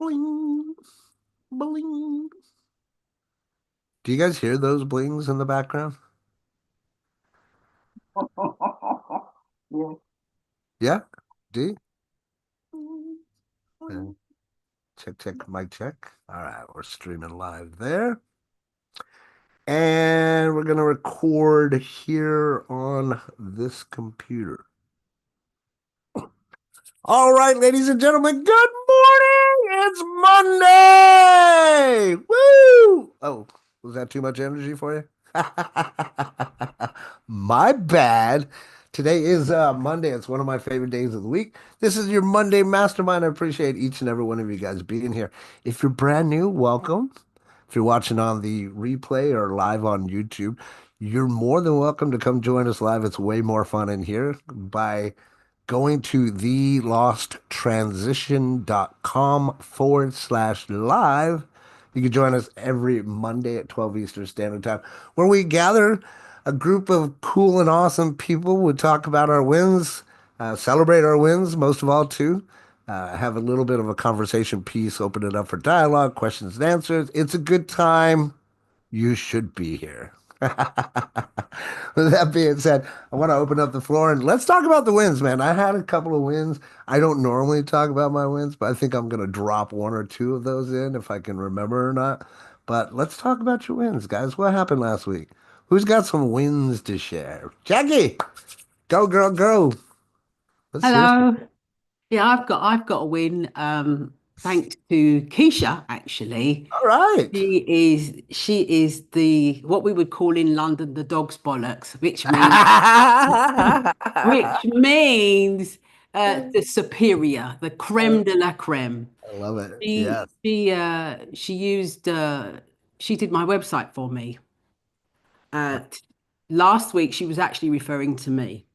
Bling, bling. Do you guys hear those blings in the background? Yeah. Yeah? Do you? Yeah. Check, check, mic check. All right, we're streaming live there. And we're going to record here on this computer. All right, ladies and gentlemen, good morning. It's Monday. Woo! Oh, was that too much energy for you? My bad. Today is Monday. It's one of my favorite days of the week. This is your Monday Mastermind. I appreciate each and every one of you guys being here. If you're brand new, welcome. If you're watching on the replay or live on YouTube, you're more than welcome to come join us live. It's way more fun in here by going to thelosttransition.com/live. You can join us every Monday at 12 Eastern Standard Time, where we gather a group of cool and awesome people. We talk about our wins, celebrate our wins, most of all, too. Have a little bit of a conversation piece, open it up for dialogue, questions and answers. It's a good time. You should be here. With that being said, I want to open up the floor and let's talk about the wins, man. I had a couple of wins. I don't normally talk about my wins, but I think I'm going to drop one or two of those in if I can remember or not. But let's talk about your wins, guys. What happened last week? Who's got some wins to share? Jackie, go, girl, go. Let's hear some. Hello. Yeah, I've got a win. Thanks to Keisha, actually. All right. She is the what we would call in London the dog's bollocks, which means the superior, the I creme de la creme. love it. She Yes. she uh she used she did my website for me. Last week she was actually referring to me.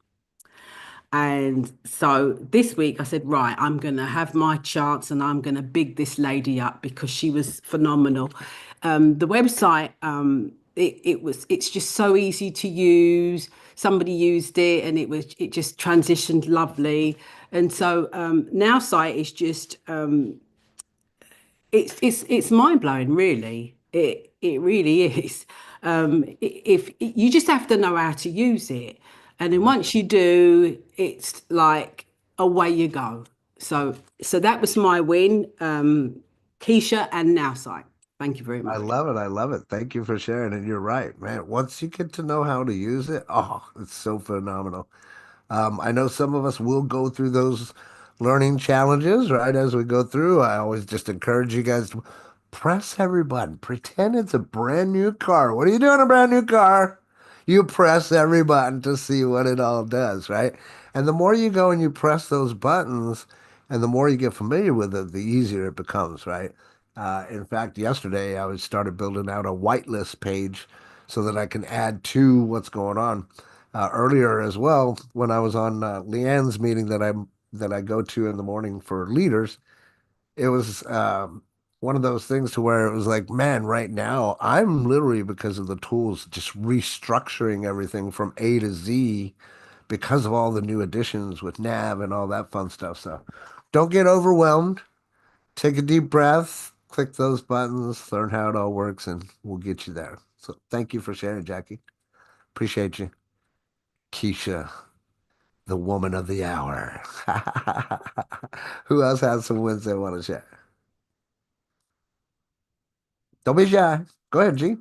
And so this week I said, right, I'm going to have my chance and I'm going to big this lady up because she was phenomenal. The website, it's just so easy to use. Somebody used it and it just transitioned lovely. And so now site is just it's mind blowing, really. It really is. If you just have to know how to use it, and then once you do, it's like away you go. So that was my win, Keisha and Now Site. Thank you very I much. love it. I love it. Thank you for sharing. And you're right, man. Once you get to know how to use it, oh, it's so phenomenal. I know some of us will go through those learning challenges, right? As we go through, I always just encourage you guys to press every button. Pretend it's a brand new car. What do you do in a brand new car? You press every button to see what it all does, right? And the more you go and you press those buttons, and the more you get familiar with it, the easier it becomes, right? In fact, yesterday I was started building out a whitelist page so that I can add to what's going on. Earlier as well, when I was on Leanne's meeting that I go to in the morning for leaders, it was one of those things to where it was like, man, right now I'm literally because of the tools just restructuring everything from A to Z because of all the new additions with Nav and all that fun stuff. So don't get overwhelmed. Take a deep breath, click those buttons, learn how it all works, and we'll get you there. So thank you for sharing, Jackie. Appreciate you. Keisha, the woman of the hour. Who else has some wins they want to share? Don't be shy. Go ahead, G.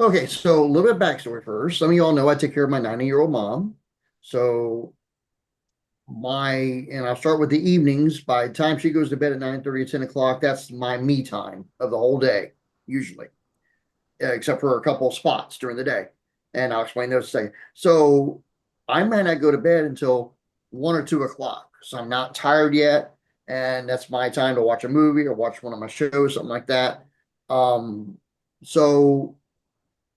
Okay, so a little bit of backstory first. Some of y'all know I take care of my 90-year-old mom. So and I'll start with the evenings. By the time she goes to bed at 9:30 or 10 o'clock, that's my me time of the whole day, usually, except for a couple of spots during the day. And I'll explain those in a second. So I might not go to bed until 1 or 2 o'clock. So I'm not tired yet. And that's my time to watch a movie or watch one of my shows, something like that. So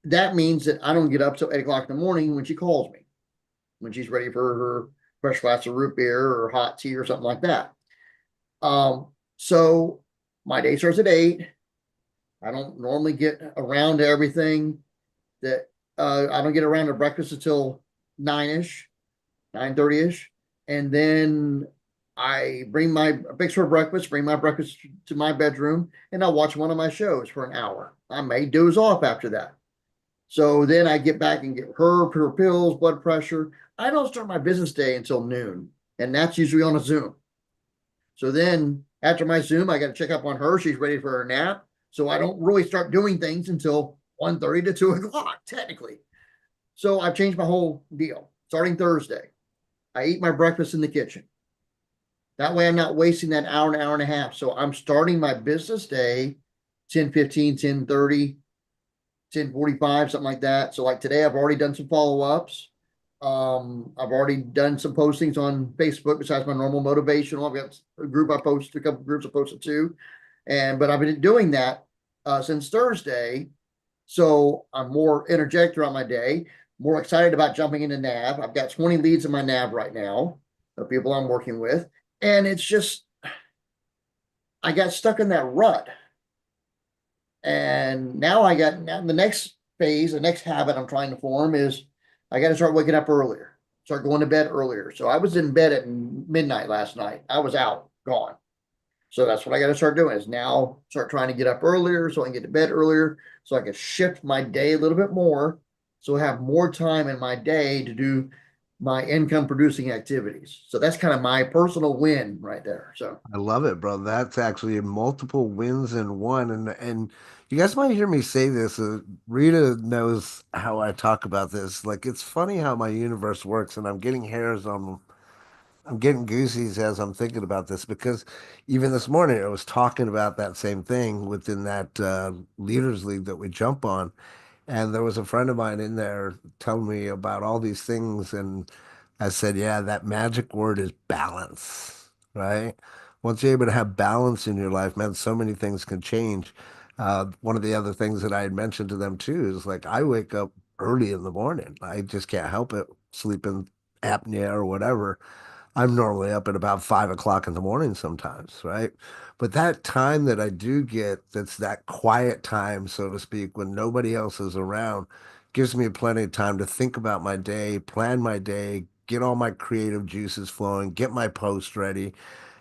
that means that I don't get up till 8 o'clock in the morning when she calls me, when she's ready for her fresh glass of root beer or hot tea or something like that. So my day starts at 8. I don't normally get around to everything that I don't get around to breakfast until 9-ish, 9:30-ish. And then I bring my fix for breakfast, bring my breakfast to my bedroom, and I'll watch one of my shows for an hour. I may doze off after that. So then I get back and get her pills, blood pressure. I don't start my business day until noon, and that's usually on a Zoom. So then after my Zoom, I got to check up on her. She's ready for her nap. So I don't really start doing things until 1:30 to 2 o'clock, technically. So I've changed my whole deal. Starting Thursday, I eat my breakfast in the kitchen. That way I'm not wasting that hour, an hour and a half. So I'm starting my business day 10:15, 10:30, 10:45, something like that. So like today, I've already done some follow-ups. I've already done some postings on Facebook besides my normal motivational. I've got a group I posted, a couple groups I posted to. But I've been doing that since Thursday. So I'm more energetic throughout my day, more excited about jumping into NAV. I've got 20 leads in my NAV right now, the people I'm working with. And it's just, I got stuck in that rut. And now I got now the next phase, the next habit I'm trying to form is I got to start waking up earlier, start going to bed earlier. So I was in bed at midnight last night. I was out, gone. So that's what I got to start doing is now start trying to get up earlier so I can get to bed earlier so I can shift my day a little bit more so I have more time in my day to do my income producing activities. So that's kind of my personal win right there. So I love it, bro. That's actually multiple wins in one. And you guys might hear me say this. Rita knows how I talk about this. Like it's funny how my universe works, and I'm getting goosies as I'm thinking about this because even this morning I was talking about that same thing within that leaders league that we jump on. And there was a friend of mine in there telling me about all these things. And I said, yeah, that magic word is balance, right? Once you're able to have balance in your life, man, so many things can change. One of the other things that I had mentioned to them too is like I wake up early in the morning. I just can't help it, sleeping apnea or whatever. I'm normally up at about 5 o'clock in the morning sometimes, right? But that time that I do get, that's that quiet time, so to speak, when nobody else is around, gives me plenty of time to think about my day, plan my day, get all my creative juices flowing, get my post ready.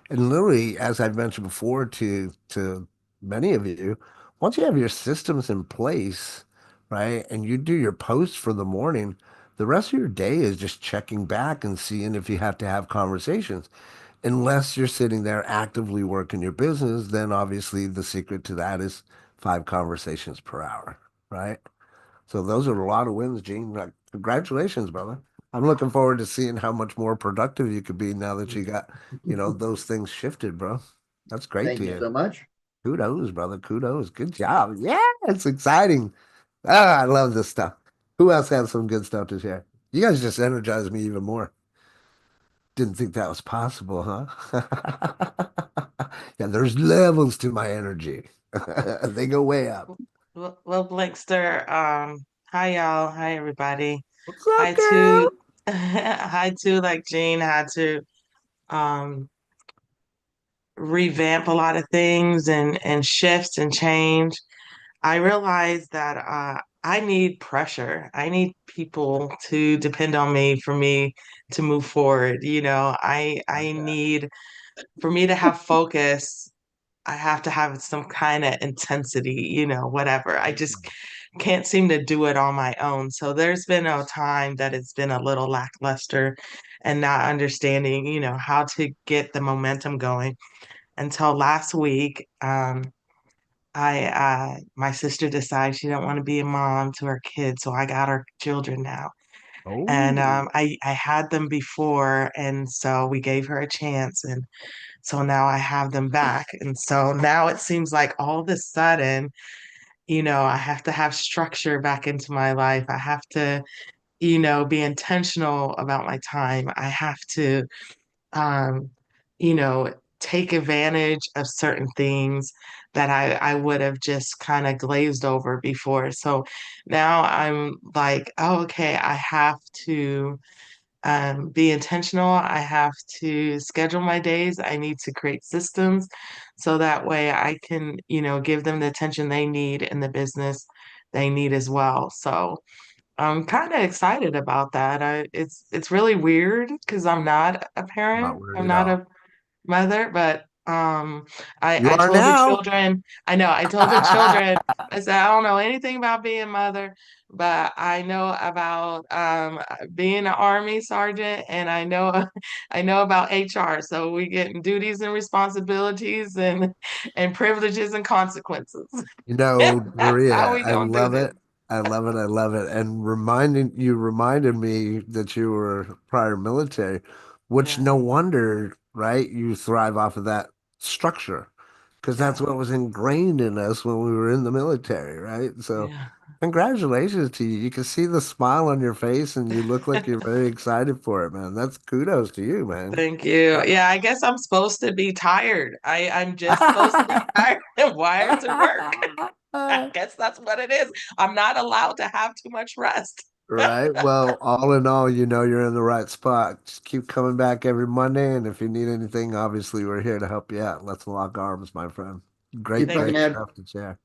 And literally, as I've mentioned before to many of you, once you have your systems in place, right, and you do your posts for the morning, the rest of your day is just checking back and seeing if you have to have conversations. Unless you're sitting there actively working your business, then obviously the secret to that is 5 conversations per hour, right? So those are a lot of wins, Gene. Like, congratulations, brother. I'm looking forward to seeing how much more productive you could be now that you got, those things shifted, bro. That's great thank to you hear. so much. Kudos, brother. Kudos. Good job. Yeah, it's exciting. Ah, I love this stuff. Who else has some good stuff to share? You guys just energized me even more. Didn't think that was possible, huh? Yeah, there's levels to my energy. They go way up. Well, Blankster, hi y'all, hi everybody. What's up, Hi girl? to hi to like Jean had to um revamp a lot of things and shifts and change. I realized that I need pressure. I need people to depend on me for me to move forward. I need for me to have focus. I have to have some kind of intensity, whatever. I just can't seem to do it on my own. So there's been a time that it's been a little lackluster and not understanding, how to get the momentum going until last week. My sister decided she didn't want to be a mom to her kids, so I got her children now. And Oh, I had them before, and so we gave her a chance, and so now I have them back. And so now it seems like all of a sudden, I have to have structure back into my life. I have to, be intentional about my time. I have to, um, you know, take advantage of certain things that I would have just kind of glazed over before. So now I'm like, oh, okay, I have to be intentional. I have to schedule my days. I need to create systems so that way I can, give them the attention they need in the business they need as well. So I'm kind of excited about that. It's really weird because I'm not a not parent. worried I'm at not all. a mother, but You I are told the now. children, I know, I told the children, I said, I don't know anything about being mother, but I know about being an army sergeant and I know I know about HR. So we get duties and responsibilities and privileges and consequences. You know, That's how Maria, we I gonna do love this. it. I love it. I love it. And reminded me that you were prior military, which Yeah, no wonder, right? You thrive off of that structure because that's yeah, what was ingrained in us when we were in the military, right? So, yeah. congratulations to you. You can see the smile on your face and you look like you're very excited for it, man. That's kudos to you, man. Thank you. Yeah, I guess I'm supposed to be tired. I'm just supposed to be tired and wired to work. I guess that's what it is. I'm not allowed to have too much rest. Right. Well, all in all, you know you're in the right spot. Just keep coming back every Monday, and if you need anything, obviously we're here to help you out. Let's lock arms, my friend. If Great, I Thank can great you. add, stuff to share.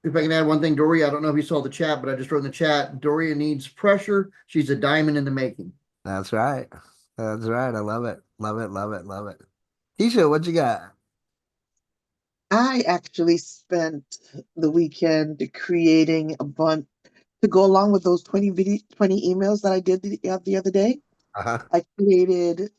if I can add one thing, Dory, I don't know if you saw the chat, but I just wrote in the chat, Doria needs pressure. She's a diamond in the making. That's right. That's right. I love it. Love it. Love it. Love it. Keisha, what you got? I actually spent the weekend creating a bunch to go along with those 20 emails that I did the other day. Uh-huh. I created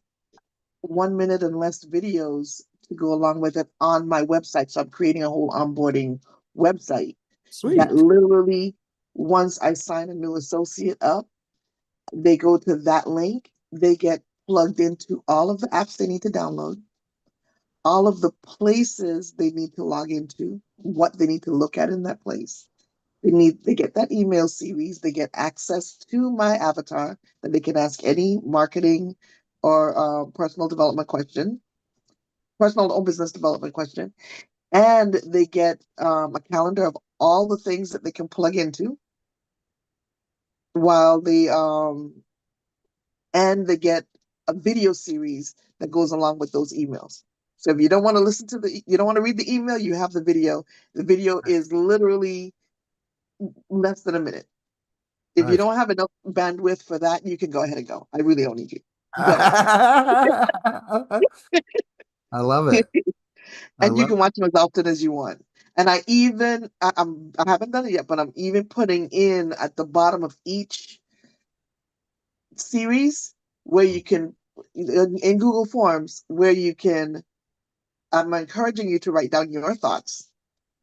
1 minute and less videos to go along with it on my website. So I'm creating a whole onboarding website that Sweet. literally, once I sign a new associate up, they go to that link, they get plugged into all of the apps they need to download, all of the places they need to log into, what they need to look at in that place. They get that email series, they get access to my avatar that they can ask any marketing or personal or business development question, and they get a calendar of all the things that they can plug into while they get a video series that goes along with those emails. So if you don't want to you don't want to read the email, you have the video. The video is literally less than a minute. If you Nice. don't have enough bandwidth for that, you can go ahead and go. I really don't need you. Go. I love it. I And you love can watch them as often as you want. And I haven't done it yet, but I'm even putting in at the bottom of each series where it. you can in Google Forms where you can I'm encouraging you to write down your thoughts,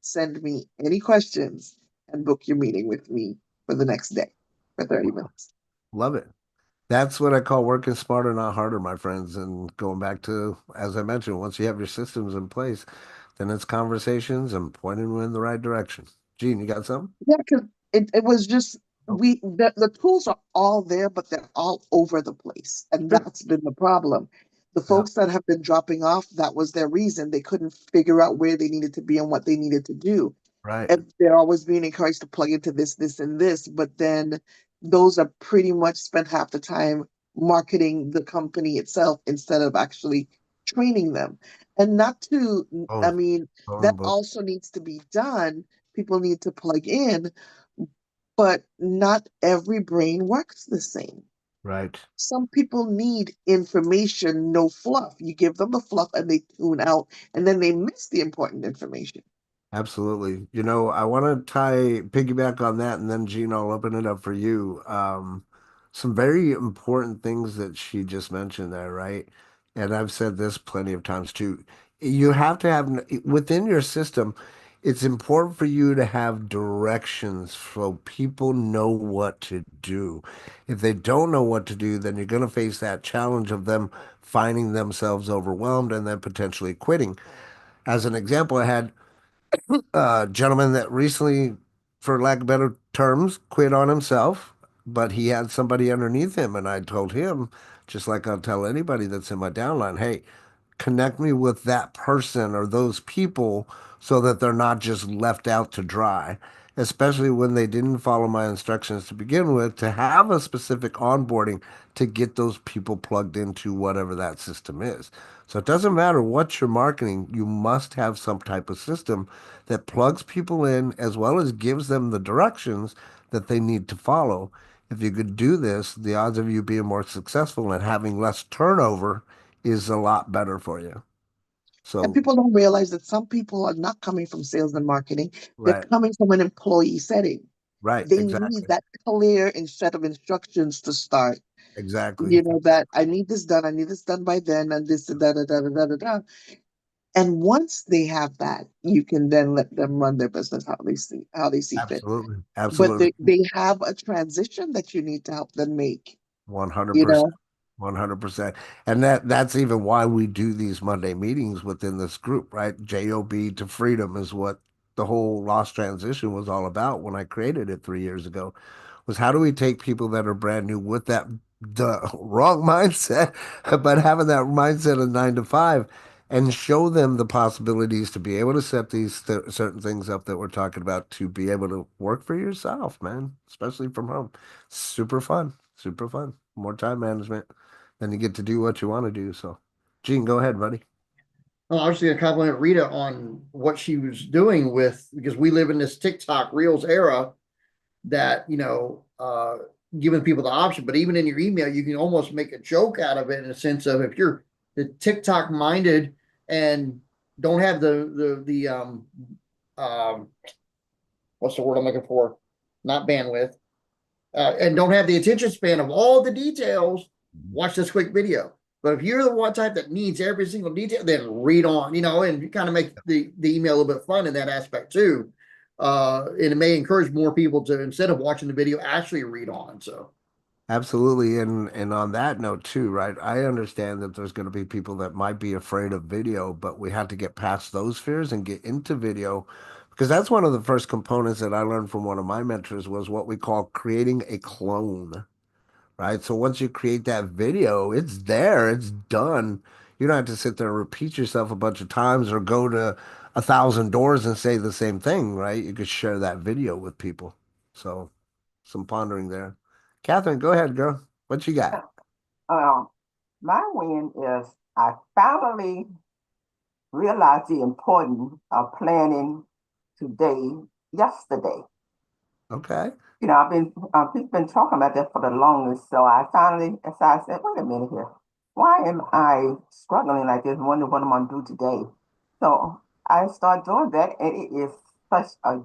send me any questions, and book your meeting with me for the next day for 30 minutes. Love it. That's what I call working smarter, not harder, my friends. And going back to, as I mentioned, once you have your systems in place, then it's conversations and pointing them in the right direction. Gene, you got something? Yeah, because it was just Oh, the tools are all there, but they're all over the place. And sure. that's been the problem. The Yeah, folks that have been dropping off, that was their reason. They couldn't figure out where they needed to be and what they needed to do. right. And they're always being encouraged to plug into this, and this, but then those are pretty much spent half the time marketing the company itself instead of actually training them. And not to, I Boom, mean, boom, that boom. also needs to be done. People need to plug in, but not every brain works the same. Right. Some people need information, no fluff. You give them the fluff and they tune out, and then they miss the important information. Absolutely. You know, I want to piggyback on that, and then Gene, I'll open it up for you. Some very important things that she just mentioned there, right? And I've said this plenty of times too. You have to have within your system, it's important for you to have directions so people know what to do. If they don't know what to do, then you're going to face that challenge of them finding themselves overwhelmed and then potentially quitting. As an example, I had gentleman that recently, for lack of better terms, quit on himself, but he had somebody underneath him. And I told him, just like I'll tell anybody that's in my downline, hey, connect me with that person or those people so that they're not just left out to dry, especially when they didn't follow my instructions to begin with, to have a specific onboarding to get those people plugged into whatever that system is. So it doesn't matter what you're marketing, you must have some type of system that plugs people in as well as gives them the directions that they need to follow. If you could do this, the odds of you being more successful and having less turnover is a lot better for you. And So, people don't realize that some people are not coming from sales and marketing. They're right, coming from an employee setting. right, They need exactly, that clear set of instructions to start. exactly, You know, that I need this done, I need this done by then, and this, da, da, da, da, da, da, da. And once they have that, you can then let them run their business how they see fit. absolutely, But absolutely. they have a transition that you need to help them make, you 100%. know? 100%. And that's even why we do these Monday meetings within this group, right? JOB to freedom is what the whole lost transition was all about when I created it 3 years ago. Was how do we take people that are brand new with that the wrong mindset, but having that mindset of 9 to 5 and show them the possibilities to be able to set these certain things up that we're talking about to be able to work for yourself, man, especially from home. Super fun, super fun. More time management. Then you get to do what you want to do. So, Gene, go ahead, buddy. Oh, I was just going to compliment Rita on what she was doing with, because we live in this TikTok Reels era that, giving people the option. But even in your email, you can almost make a joke out of it in a sense of if you're the TikTok minded and don't have um, what's the word I'm looking for? Not bandwidth, and don't have the attention span of all the details, watch this quick video. But if you're the one type that needs every single detail, then read on, and you kind of make the email a little bit fun in that aspect too. And it may encourage more people to, instead of watching the video, actually read on. So, Absolutely. And on that note too, right? I understand that there's going to be people that might be afraid of video, but we have to get past those fears and get into video because that's one of the first components that I learned from one of my mentors was what we call creating a clone, right? So once you create that video, it's there, it's done. You don't have to sit there and repeat yourself a bunch of times or go to 1,000 doors and say the same thing, right? You could share that video with people. So some pondering there. Catherine, go ahead, girl. What you got? Um, my win is I finally realized the importance of planning today, yesterday. Okay. People been talking about that for the longest. So I finally, so I said, wait a minute here. Why am I struggling like this? Wonder what I'm gonna do today. So I start doing that, and it is such a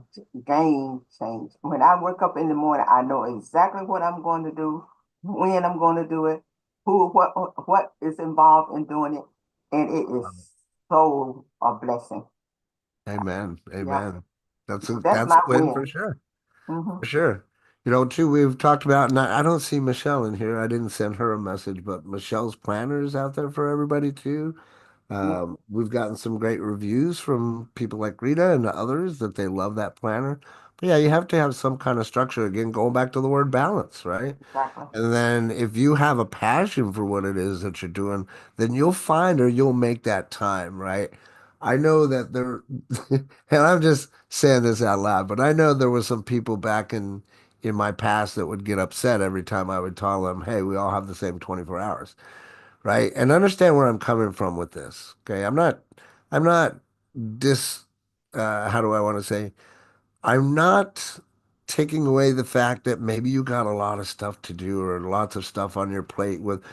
game change. When I wake up in the morning, I know exactly what I'm going to do, when I'm going to do it, what is involved in doing it, and it is so a blessing. Amen. Yeah, Amen. That's a that's that's a my win win. for sure. Hmm. For sure. Too, we've talked about, and I don't see Michelle in here. I didn't send her a message, but Michelle's planners out there for everybody too. Yeah, We've gotten some great reviews from people like Rita and others that they love that planner. But yeah, you have to have some kind of structure. Again, going back to the word balance, right? exactly. And then if you have a passion for what it is that you're doing, then you'll find or you'll make that time, right? I know that there, and I'm just saying this out loud, but I know there was some people back in my past that would get upset every time I would tell them, "Hey, we all have the same 24 hours." Right? And understand where I'm coming from with this. Okay. I'm not dis, how do I want to say? I'm not taking away the fact that maybe you got a lot of stuff to do or lots of stuff on your plate with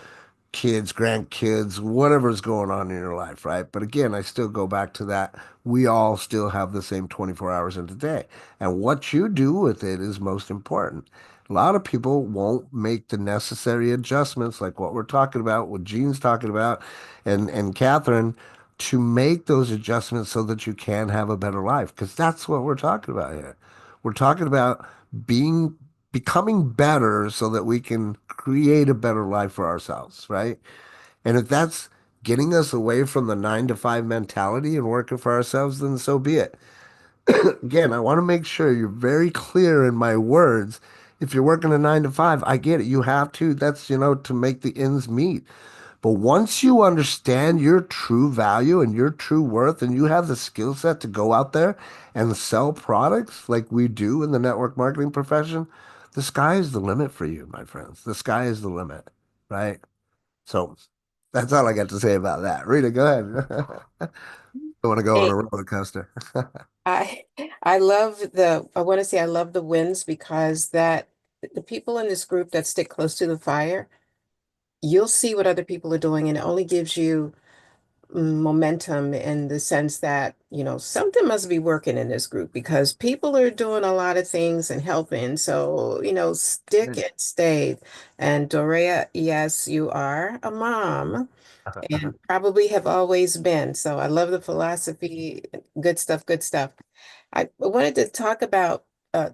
kids, grandkids, whatever's going on in your life, right? But again, I still go back to that. We all still have the same 24 hours in the day. And what you do with it is most important. A lot of people won't make the necessary adjustments, like what we're talking about, what Gene's talking about, and Catherine, to make those adjustments so that you can have a better life. Because that's what we're talking about here. We're talking about being becoming better so that we can create a better life for ourselves, right? And if that's getting us away from the 9 to 5 mentality and working for ourselves, then so be it. Again, I want to make sure you're very clear in my words. If you're working a 9 to 5, I get it. You have to. That's, to make the ends meet. But once you understand your true value and your true worth, and you have the skill set to go out there and sell products like we do in the network marketing profession, the sky is the limit for you, my friends. The sky is the limit, right? So that's all I got to say about that. Rita, go ahead. I want to go on Hey, a roller coaster. I I want to say I love the wins because that the people in this group that stick close to the fire, you'll see what other people are doing, and it only gives you momentum in the sense that, something must be working in this group because people are doing a lot of things and helping. So, stick and stay. And Dorea, yes, you are a mom and probably have always been. So I love the philosophy. Good stuff, good stuff. I wanted to talk about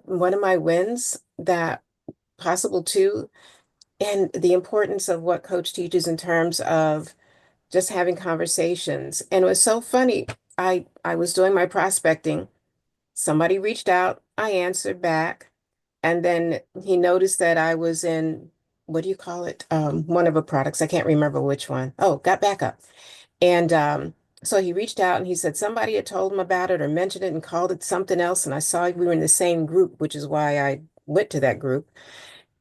one of my wins that possible too, and the importance of what coach teaches in terms of just having conversations. And it was so funny. I was doing my prospecting. Somebody reached out, I answered back, and then he noticed that I was in, what do you call it? One of the products. I can't remember which one. Oh, got backup. And so he reached out and he said somebody had told him about it or mentioned it and called it something else. And I saw we were in the same group, which is why I went to that group.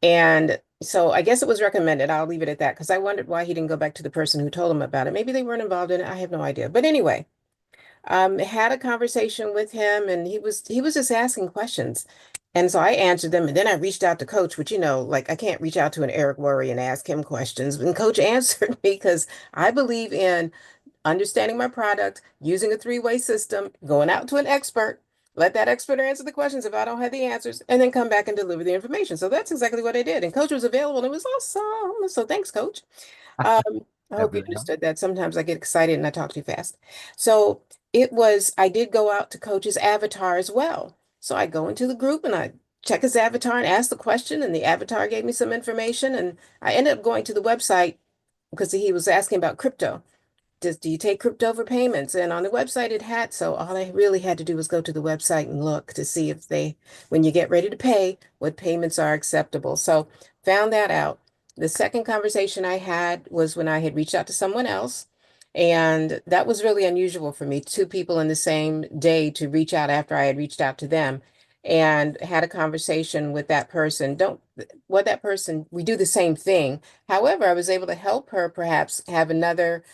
And so I guess it was recommended. I'll leave it at that because I wondered why he didn't go back to the person who told him about it. Maybe they weren't involved in it. I have no idea. But anyway, had a conversation with him and he was just asking questions. And so I answered them and then I reached out to coach, which like I can't reach out to an Eric Worre and ask him questions. And coach answered me because I believe in understanding my product, using a three-way system, going out to an expert, let that expert answer the questions if I don't have the answers, and then come back and deliver the information. So that's exactly what I did. And coach was available and it was awesome. So thanks, coach. Um, I hope Happy you to help. understood that. Sometimes I get excited and I talk too fast. So I did go out to coach's avatar as well. So I go into the group and I check his avatar and ask the question, and the avatar gave me some information. And I ended up going to the website because he was asking about crypto. Do you take crypto for payments? And on the website it had, so all I really had to do was go to the website and look to see if when you get ready to pay, what payments are acceptable. So found that out. The second conversation I had was when I had reached out to someone else. And that was really unusual for me, two people in the same day to reach out after I had reached out to them and had a conversation with that person. We do the same thing. However, I was able to help her perhaps have another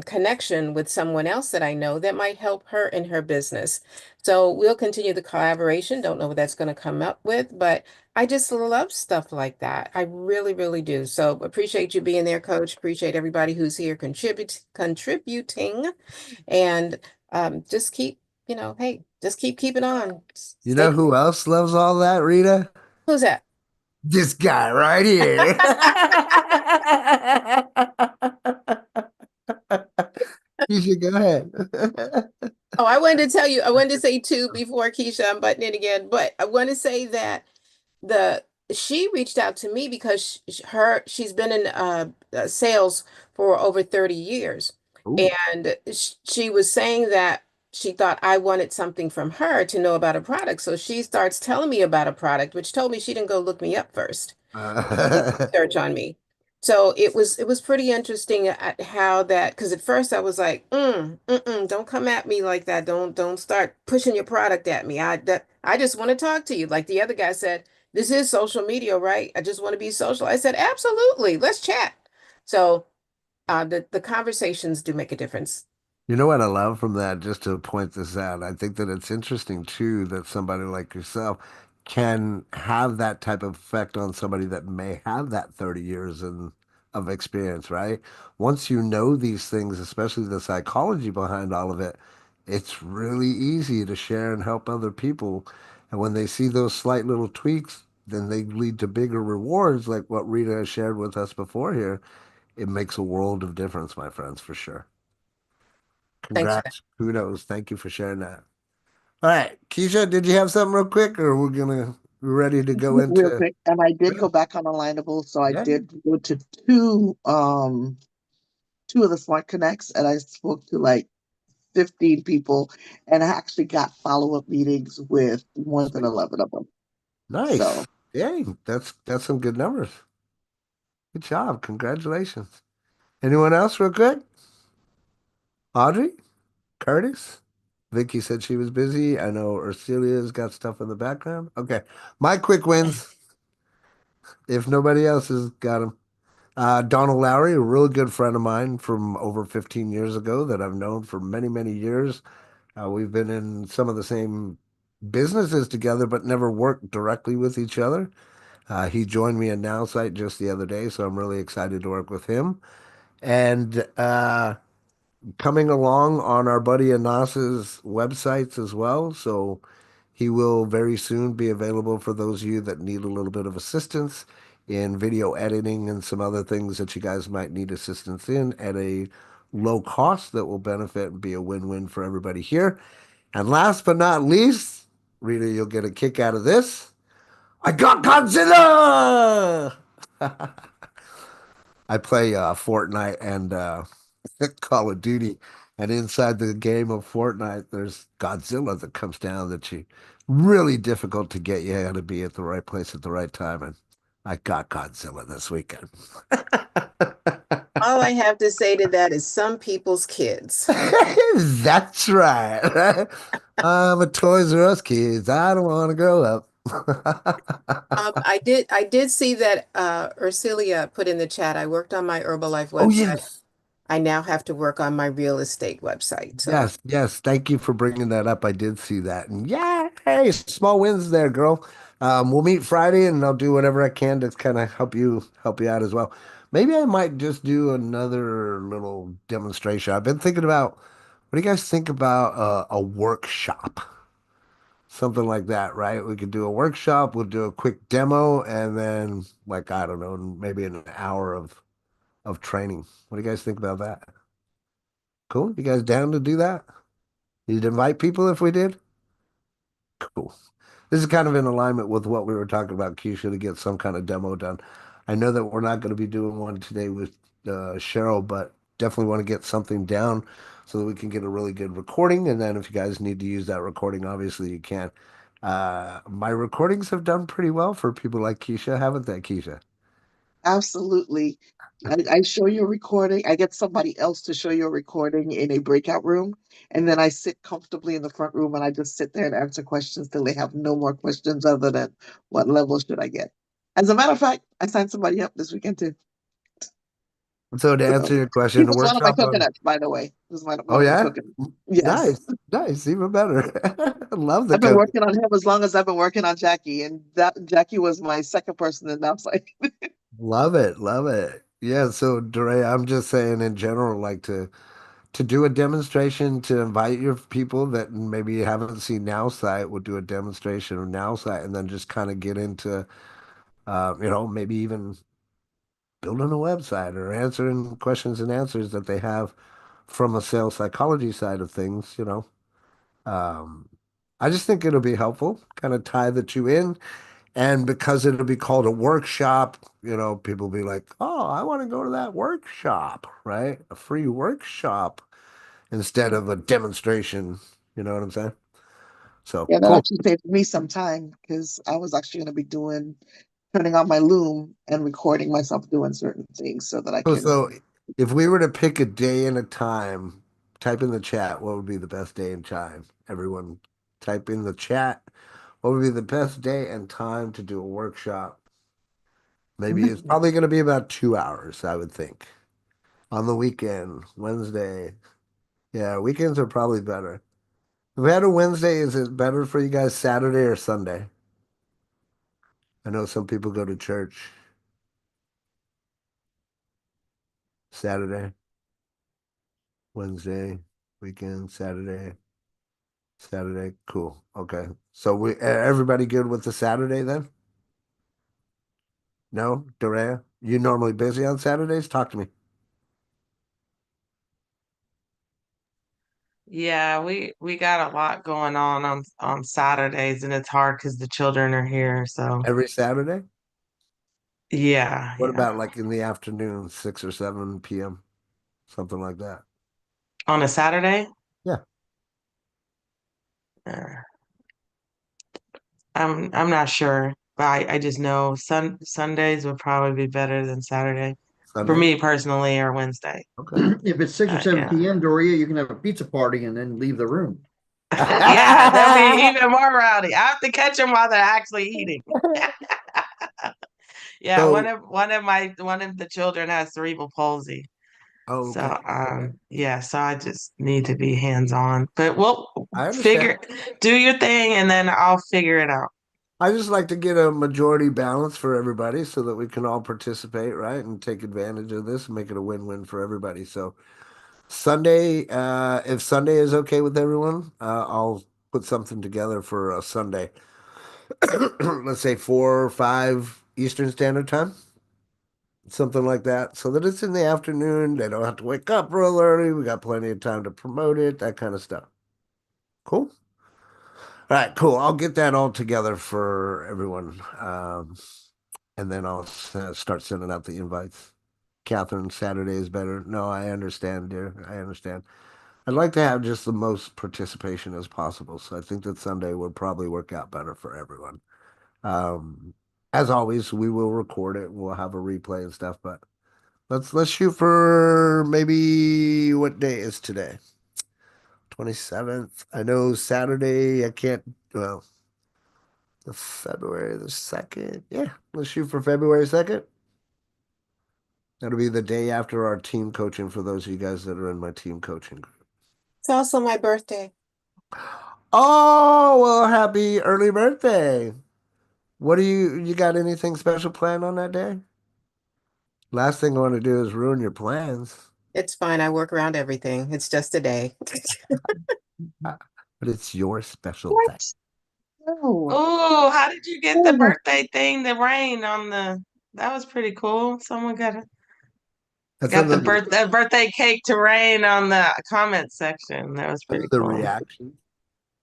connection with someone else that I know that might help her in her business. So we'll continue the collaboration. Don't know what that's going to come up with, but I just love stuff like that. I really, really do. So appreciate you being there, Coach. Appreciate everybody who's here contributing, and just keep, hey, just keep keeping on. You Stay. know who else loves all that, Rita? Who's that? This guy right here. You should go ahead. Oh, I wanted to say two before Keisha, I'm butting in again, but I want to say that the she reached out to me because she's been in sales for over 30 years. Ooh. And she was saying that she thought I wanted something from her to know about a product. So she starts telling me about a product, which told me she didn't go look me up first Uh, research on me. So it was pretty interesting at how that, because at first I was like, don't come at me like that. Don't start pushing your product at me. I just want to talk to you. Like the other guy said, this is social media, right? I just want to be social. I said, absolutely. Let's chat. So the conversations do make a difference. You know what I love from that, just to point this out, I think that it's interesting too that somebody like yourself can have that type of effect on somebody that may have that 30 years of experience, right? Once you know these things, especially the psychology behind all of it, it's really easy to share and help other people. And when they see those slight little tweaks, then they lead to bigger rewards, like what Rita has shared with us before here. It makes a world of difference, my friends, for sure. Thanks for that. Congrats. Kudos. Thank you for sharing that. All right. Keisha, did you have something real quick or we're ready to go Real into quick, and I did yeah, go back on Alignable, so I yeah. did go to two of the Smart Connects, and I spoke to like 15 people, and I actually got follow-up meetings with more than Sweet. 11 of them. So Nice. Yay. That's some good numbers. Good job. Congratulations. Anyone else real quick? Audrey? Curtis? Vicky said she was busy. I know Ursula's got stuff in the background. Okay. My quick wins, if nobody else has got them. Donald Lowry, a real good friend of mine from over 15 years ago that I've known for many, many years. We've been in some of the same businesses together, but never worked directly with each other. He joined me in Nowsite just the other day, so I'm really excited to work with him. And coming along on our buddy Anas's websites as well. So he will very soon be available for those of you that need a little bit of assistance in video editing and some other things that you guys might need assistance in at a low cost that will benefit and be a win-win for everybody here. And last but not least, Rita, you'll get a kick out of this. I got Godzilla! I play Fortnite and Call of Duty, and inside the game of Fortnite, there's Godzilla that comes down that you really difficult to get. You had to be at the right place at the right time, and I got Godzilla this weekend. All I have to say to that is some people's kids. That's right. I'm a Toys R Us kid. I don't want to grow up. I did see that Ursilia put in the chat. I worked on my Herbalife Oh website. yes. I now have to work on my real estate website. So Yes, yes. Thank you for bringing that up. I did see that. And yeah, hey, small wins there, girl. We'll meet Friday and I'll do whatever I can to kind of help you out as well. Maybe I might just do another little demonstration. I've been thinking about what do you guys think about a workshop? Something like that, right? We could do a workshop, we'll do a quick demo, and then like I don't know, maybe an hour of training. What do you guys think about that? Cool. You guys down to do that? You'd invite people if we did? Cool. This is kind of in alignment with what we were talking about, Keisha, to get some kind of demo done. I know that we're not going to be doing one today with Cheryl, but definitely want to get something down so that we can get a really good recording. And then if you guys need to use that recording, obviously you can. My recordings have done pretty well for people like Keisha, haven't they, Keisha? Absolutely. I show you a recording. I get somebody else to show you a recording in a breakout room. And then I sit comfortably in the front room and I just sit there and answer questions till they have no more questions other than what level should I get. As a matter of fact, I signed somebody up this weekend too. So to So answer your he question, the was one of my workshop on, coconuts, by the way. He was oh one of my yeah, coconuts. Yes. nice, nice, even better. I love the I've been cookie. working on him as long as I've been working on Jackie, and that Jackie was my second person in that site. Love it, love it. Yeah, so Dre, I'm just saying in general, like to do a demonstration to invite your people that maybe you haven't seen Now Site, we'll do a demonstration of Now Site and then just kind of get into maybe even building a website or answering questions and answers that they have from a sales psychology side of things. Um, I just think it'll be helpful, kind of tie the two in. And because it'll be called a workshop, people will be like, oh, I want to go to that workshop, right? A free workshop instead of a demonstration. You know what I'm saying? So Yeah, that cool. actually saved me some time because I was actually going to be turning on my Loom and recording myself doing certain things so that I So, can. so if we were to pick a day and a time, type in the chat, what would be the best day and time? Everyone type in the chat. What would be the best day and time to do a workshop? Maybe it's probably going to be about 2 hours, I would think. On the weekend, Wednesday. Yeah, weekends are probably better. If we had a Wednesday, is it better for you guys Saturday or Sunday? I know some people go to church Saturday, Wednesday, weekend, Saturday, Saturday. Cool. Okay. So everybody good with the Saturday then? No, Dorea? You normally busy on Saturdays? Talk to me. Yeah, we got a lot going on Saturdays, and it's hard because the children are here. So Every Saturday? yeah, What yeah. about like in the afternoon, 6 or 7 p.m., something like that? On a Saturday, Yeah. uh, I'm not sure, but I just know Sundays would probably be better than Saturday for Sunday? me personally, or Wednesday. Okay. If it's 6 or 7 Yeah. p.m., Doria, you can have a pizza party and then leave the room. Yeah, they'll be even more rowdy. I have to catch them while they're actually eating. Yeah, So, one of the children has cerebral palsy. oh, So okay. Okay. yeah, so I just need to be hands on. But we'll I understand. figure do your thing and then I'll figure it out. I just like to get a majority balance for everybody so that we can all participate, right? And take advantage of this and make it a win-win for everybody. So Sunday, if Sunday is okay with everyone, I'll put something together for a Sunday. Let's say 4 or 5 Eastern Standard Time, something like that, so that it's in the afternoon. They don't have to wake up real early. We got plenty of time to promote it, that kind of stuff. Cool. All right, cool. I'll get that all together for everyone. And then I'll start sending out the invites. Catherine, Saturday is better. No, I understand, dear. I understand. I'd like to have just the most participation as possible. So I think that Sunday would probably work out better for everyone. Um, as always, we will record it. We'll have a replay and stuff, but let's shoot for maybe what day is today? 27th. I know Saturday I can't, well, the February the 2nd. Yeah, let's shoot for February 2nd. That'll be the day after our team coaching for those of you guys that are in my team coaching group. It's also my birthday. Oh, well, happy early birthday. What do you got anything special planned on that day? Last thing I want to do is ruin your plans. It's fine. I work around everything. It's just a day. But it's your special day. What? No. Oh, how did you get the Oh, birthday thing, the rain on the, that was pretty cool. Someone That's got the under birthday cake to rain on the comment section. That was pretty the cool. reaction.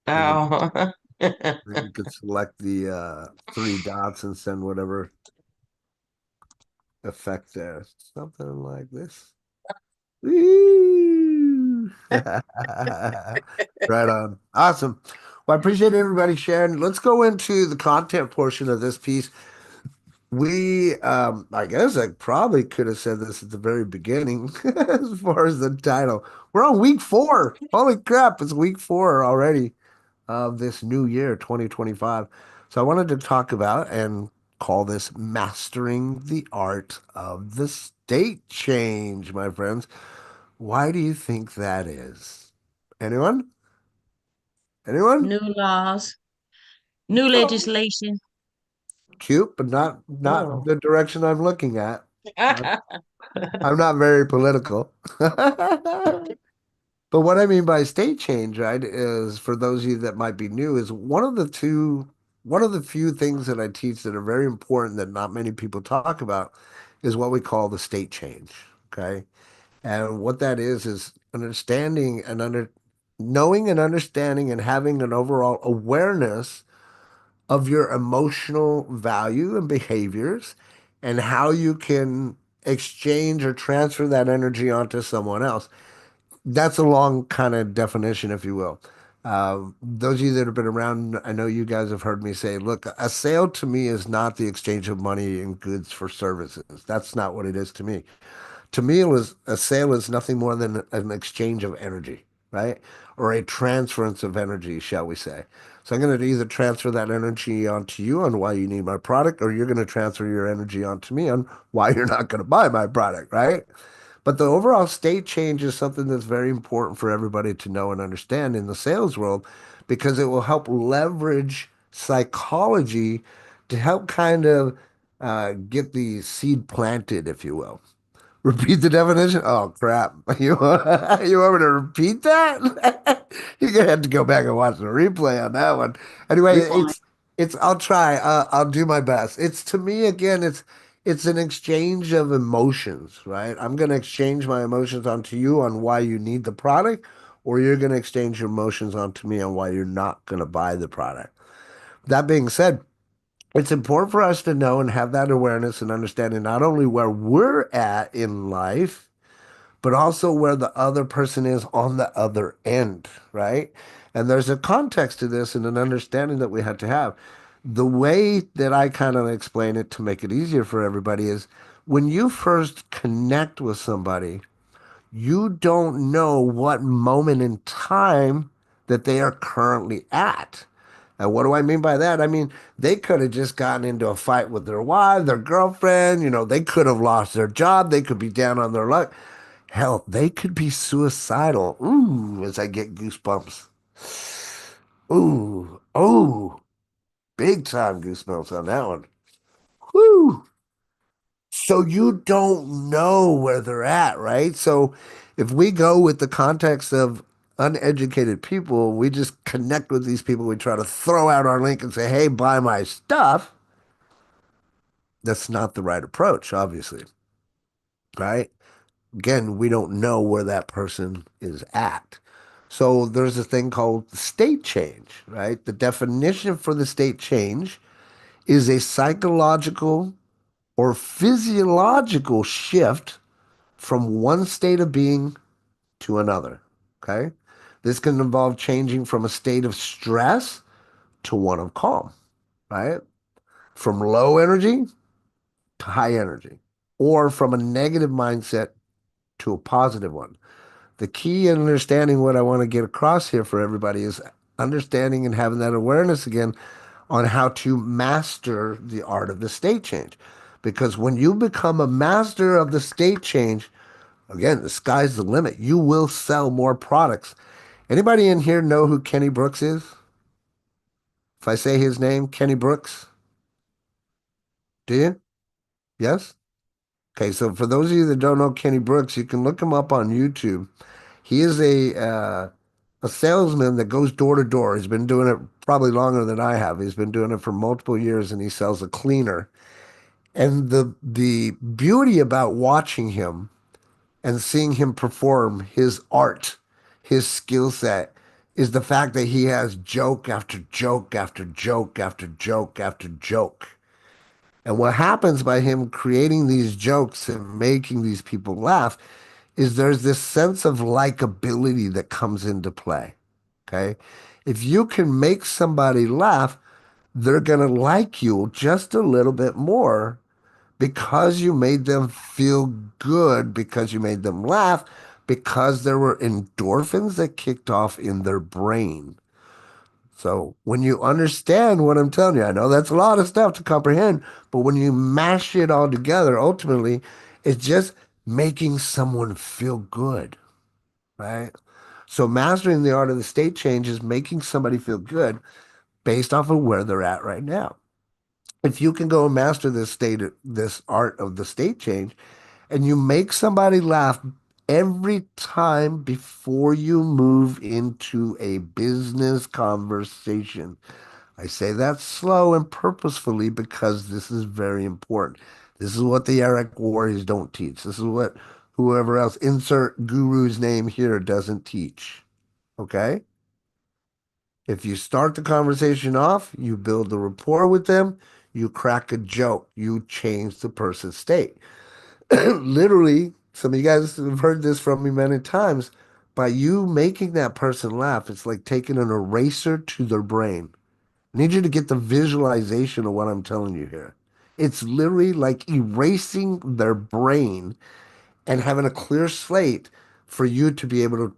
And then Oh. you could select the 3 dots and send whatever effect there. Something like this. Woo! Right on. Awesome. Well, I appreciate everybody sharing. Let's go into the content portion of this piece. I guess I probably could have said this at the very beginning as far as the title. We're on week 4. Holy crap, it's week 4 already of this new year, 2025. So I wanted to talk about and call this Mastering the Art of the State Change, my friends. Why do you think that is? Anyone? Anyone? New laws, new Oh, legislation. cute, but not Oh. the direction I'm looking at. I'm not very political. But what I mean by state change, right, is for those of you that might be new, is one of the few things that I teach that are very important that not many people talk about is what we call the state change. Okay. And what that is understanding and knowing and understanding and having an overall awareness of your emotional value and behaviors and how you can exchange or transfer that energy onto someone else. That's a long kind of definition, if you will. Those of you that have been around, I know you guys have heard me say, look, a sale to me is not the exchange of money and goods for services. That's not what it is to me. To me, a sale is nothing more than an exchange of energy, right? Or a transference of energy, shall we say. So I'm going to either transfer that energy onto you on why you need my product, or you're going to transfer your energy onto me on why you're not going to buy my product, right? But the overall state change is something that's very important for everybody to know and understand in the sales world because it will help leverage psychology to help kind of get the seed planted, if you will. Repeat the definition? Oh crap. You want me to repeat that? You're gonna have to go back and watch the replay on that one. Anyway, Rewind. it's I'll try. I'll do my best. It's to me again, it's an exchange of emotions, right? I'm gonna exchange my emotions onto you on why you need the product, or you're gonna exchange your emotions onto me on why you're not gonna buy the product. That being said, it's important for us to know and have that awareness and understanding not only where we're at in life, but also where the other person is on the other end, right? And there's a context to this and an understanding that we have to have. The way that I kind of explain it to make it easier for everybody is when you first connect with somebody, you don't know what moment in time that they are currently at. And what do I mean by that? I mean, they could have just gotten into a fight with their wife, their girlfriend, they could have lost their job, they could be down on their luck. Hell, they could be suicidal. Ooh, as I get goosebumps. Ooh, oh, big time goosebumps on that one. Whoo. So you don't know where they're at, right? So if we go with the context of uneducated people, we just connect with these people, we try to throw out our link and say, hey, buy my stuff. That's not the right approach, obviously, right? Again, we don't know where that person is at. So there's a thing called state change, right? The definition for the state change is a psychological or physiological shift from one state of being to another. Okay. This can involve changing from a state of stress to one of calm, right? From low energy to high energy, or from a negative mindset to a positive one. The key in understanding what I want to get across here for everybody is understanding and having that awareness again on how to master the art of the state change. Because when you become a master of the state change, again, the sky's the limit. You will sell more products. Anybody in here know who Kenny Brooks is? If I say his name, Kenny Brooks, do you? Yes? Okay, so for those of you that don't know Kenny Brooks, you can look him up on YouTube. He is a salesman that goes door to door. He's been doing it probably longer than I have. He's been doing it for multiple years, and he sells a cleaner. And the beauty about watching him and seeing him perform his art, his skill set, is the fact that he has joke after joke after joke after joke after joke. And what happens by him creating these jokes and making these people laugh is there's this sense of likability that comes into play. Okay. If you can make somebody laugh, they're going to like you just a little bit more because you made them feel good, because you made them laugh, because there were endorphins that kicked off in their brain. So when you understand what I'm telling you, I know that's a lot of stuff to comprehend, but when you mash it all together, ultimately, it's just making someone feel good, right? So mastering the art of the state change is making somebody feel good based off of where they're at right now. If you can go and master this art of the state change, and you make somebody laugh every time before you move into a business conversation. I say that slow and purposefully because this is very important. This is what the Eric Warriors don't teach. This is what whoever else, insert guru's name here, doesn't teach. Okay? If you start the conversation off, you build the rapport with them, you crack a joke, you change the person's state. Literally, some of you guys have heard this from me many times. By you making that person laugh, it's like taking an eraser to their brain. I need you to get the visualization of what I'm telling you here. It's literally like erasing their brain and having a clear slate for you to be able to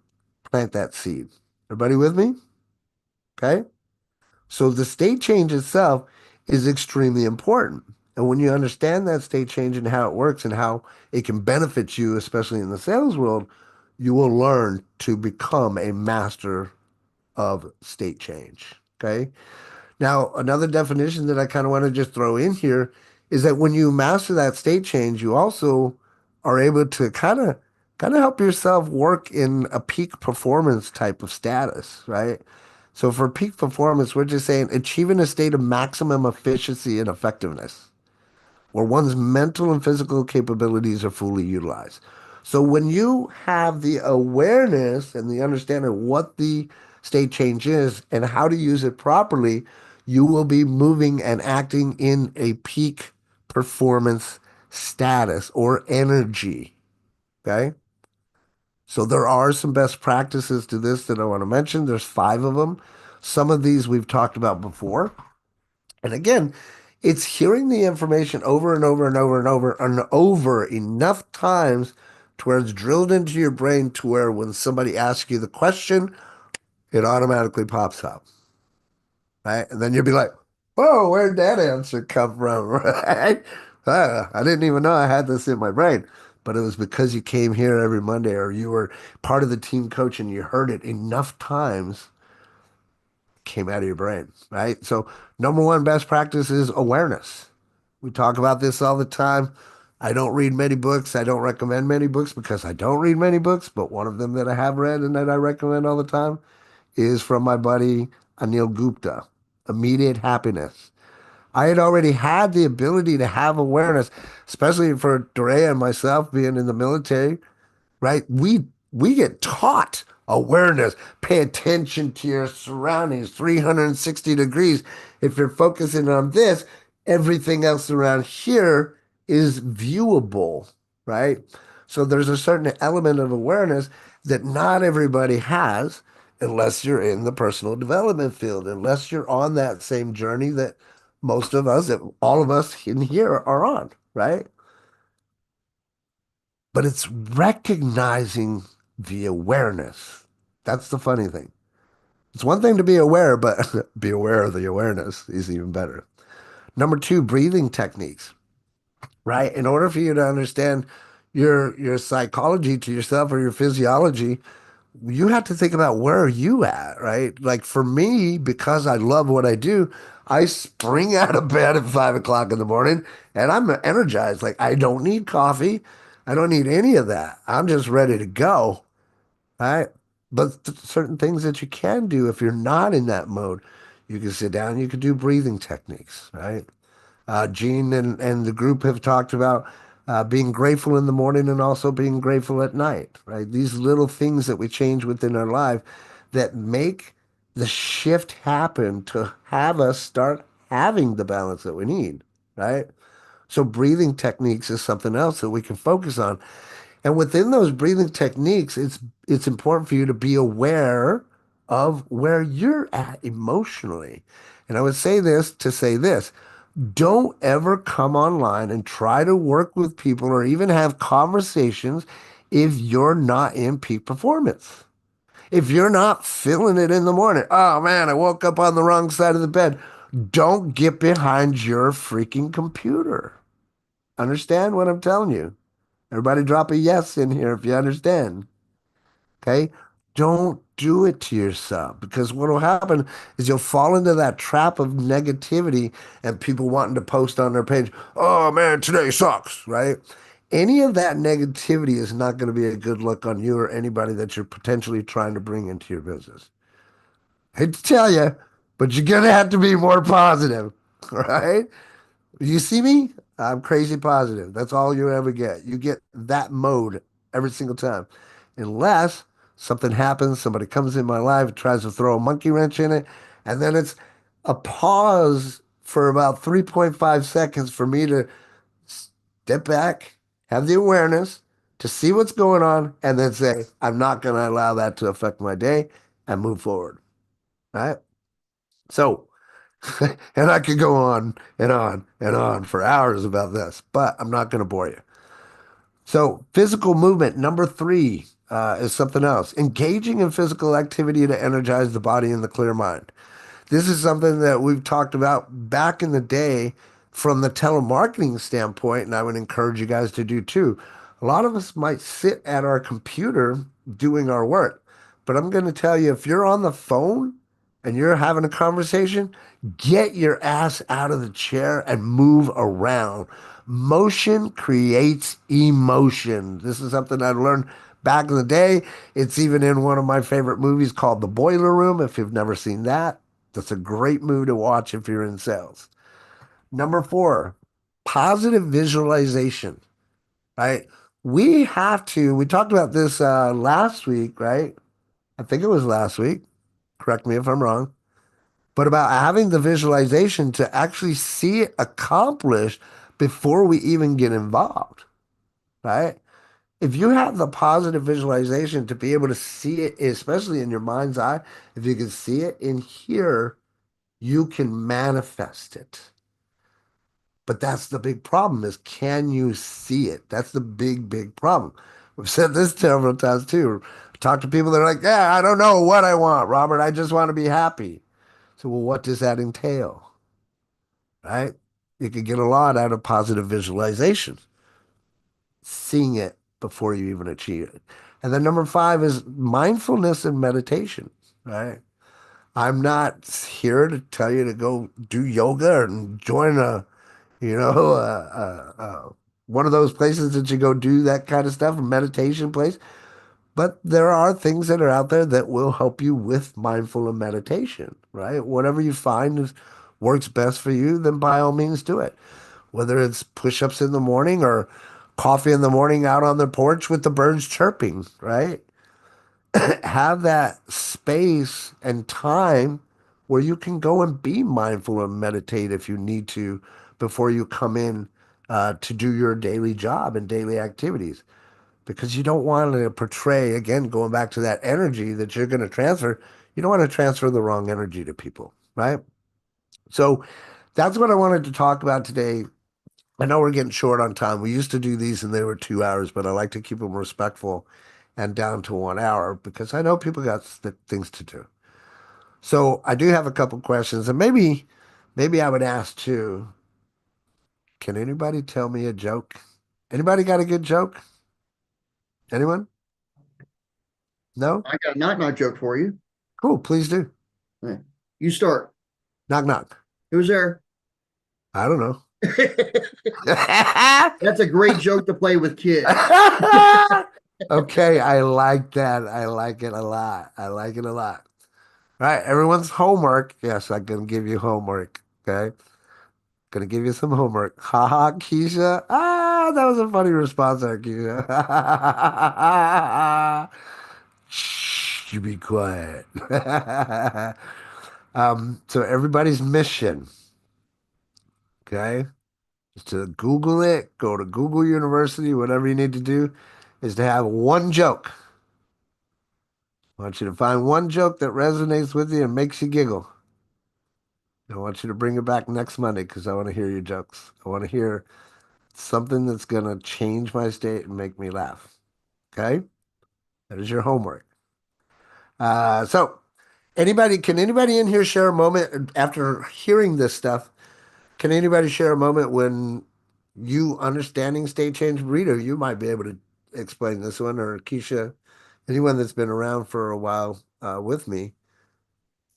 plant that seed. Everybody with me? Okay. So the state change itself is extremely important. And when you understand that state change and how it works and how it can benefit you, especially in the sales world, you will learn to become a master of state change. Okay. Now, another definition that I kind of want to just throw in here is that when you master that state change, you also are able to kind of help yourself work in a peak performance type of status, right? So for peak performance, we're just saying achieving a state of maximum efficiency and effectiveness where one's mental and physical capabilities are fully utilized. So when you have the awareness and the understanding of what the state change is and how to use it properly, you will be moving and acting in a peak performance status or energy. Okay. So there are some best practices to this that I want to mention. There's 5 of them. Some of these we've talked about before. And again, it's hearing the information over and over and over and over and over enough times to where it's drilled into your brain to where when somebody asks you the question, it automatically pops up, right? And then you'll be like, whoa, where'd that answer come from, right? I didn't even know I had this in my brain, but it was because you came here every Monday or you were part of the team coach and you heard it enough times came out of your brain, right? So number one best practice is awareness. We talk about this all the time. I don't read many books. I don't recommend many books because I don't read many books, but one of them that I have read and that I recommend all the time is from my buddy Anil Gupta, Immediate Happiness. I had already had the ability to have awareness, especially for Dorea and myself being in the military, right? We get taught awareness. Pay attention to your surroundings, 360 degrees. If you're focusing on this, everything else around here is viewable, right? So there's a certain element of awareness that not everybody has unless you're in the personal development field, unless you're on that same journey that most of us, that all of us in here are on, right? But it's recognizing the awareness. That's the funny thing. It's one thing to be aware, but be aware of the awareness is even better. Number two, breathing techniques, right? In order for you to understand your psychology to yourself or your physiology, you have to think about where are you at, right? Like for me, because I love what I do, I spring out of bed at 5 o'clock in the morning and I'm energized. Like I don't need coffee. I don't need any of that. I'm just ready to go, right? But certain things that you can do if you're not in that mode, you can sit down, you can do breathing techniques, right? Gene and the group have talked about being grateful in the morning and also being grateful at night, right? These little things that we change within our life that make the shift happen to have us start having the balance that we need, right? So breathing techniques is something else that we can focus on. And within those breathing techniques, it's important for you to be aware of where you're at emotionally. And I would say this to say this. Don't ever come online and try to work with people or even have conversations if you're not in peak performance. If you're not feeling it in the morning, oh man, I woke up on the wrong side of the bed. Don't get behind your freaking computer. Understand what I'm telling you? Everybody drop a yes in here if you understand. Okay? Don't do it to yourself because what will happen is you'll fall into that trap of negativity and people wanting to post on their page, oh man, today sucks, right? Any of that negativity is not going to be a good look on you or anybody that you're potentially trying to bring into your business. Hate to tell you, but you're going to have to be more positive, right? You see me? I'm crazy positive. That's all you ever get. You get that mode every single time. Unless something happens, somebody comes in my life, tries to throw a monkey wrench in it, and then it's a pause for about 3.5 seconds for me to step back, have the awareness to see what's going on, and then say, I'm not going to allow that to affect my day and move forward. Right? So, and I could go on and on and on for hours about this, but I'm not going to bore you. So, physical movement, number three, is something else. Engaging in physical activity to energize the body and the clear mind. This is something that we've talked about back in the day from the telemarketing standpoint, and I would encourage you guys to do too. A lot of us might sit at our computer doing our work, but I'm going to tell you if you're on the phone and you're having a conversation, get your ass out of the chair and move around. Motion creates emotion. This is something I learned back in the day. It's even in one of my favorite movies called The Boiler Room. If you've never seen that, that's a great movie to watch if you're in sales. Number four, positive visualization, right? We talked about this last week, right? I think it was last week. Correct me if I'm wrong. But about having the visualization to actually see it accomplished before we even get involved, right? If you have the positive visualization to be able to see it, especially in your mind's eye, if you can see it in here, you can manifest it. But that's the big problem is can you see it? That's the big, big problem. We've said this several times too. Talk to people that are like, yeah, I don't know what I want, Robert. I just want to be happy. So, well, what does that entail? Right? You can get a lot out of positive visualization, seeing it before you even achieve it. And then number five is mindfulness and meditation, right? I'm not here to tell you to go do yoga and join a one of those places that you go do that kind of stuff, a meditation place. But there are things that are out there that will help you with mindful and meditation, right? Whatever you find works best for you, then by all means do it. Whether it's push-ups in the morning or coffee in the morning out on the porch with the birds chirping, right? Have that space and time where you can go and be mindful and meditate if you need to before you come in to do your daily job and daily activities. Because you don't want to portray, again, going back to that energy that you're going to transfer, you don't want to transfer the wrong energy to people, right? So that's what I wanted to talk about today. I know we're getting short on time. We used to do these and they were 2 hours, but I like to keep them respectful and down to 1 hour because I know people got things to do. So I do have a couple questions, and maybe I would ask too. Can anybody tell me a joke? Anybody got a good joke? Anyone? No? I got a knock knock joke for you. Cool. Please do. Yeah. You start. Knock knock. Who's there? I don't know. That's a great joke to play with kids. Okay, I like that. I like it a lot. I like it a lot. All right, everyone's homework. Yes, I'm gonna give you homework. Okay, gonna give you some homework. Ha ha, Keisha. Ah, that was a funny response there, Keisha. Shh, you be quiet. So everybody's mission, okay, is to Google it, go to Google University, whatever you need to do, is to have one joke. I want you to find one joke that resonates with you and makes you giggle. I want you to bring it back next Monday because I want to hear your jokes. I want to hear something that's going to change my state and make me laugh. Okay? That is your homework. So, can anybody in here share a moment after hearing this stuff? Can anybody share a moment when you understanding state change? Rita, you might be able to explain this one, or Keisha, anyone that's been around for a while with me.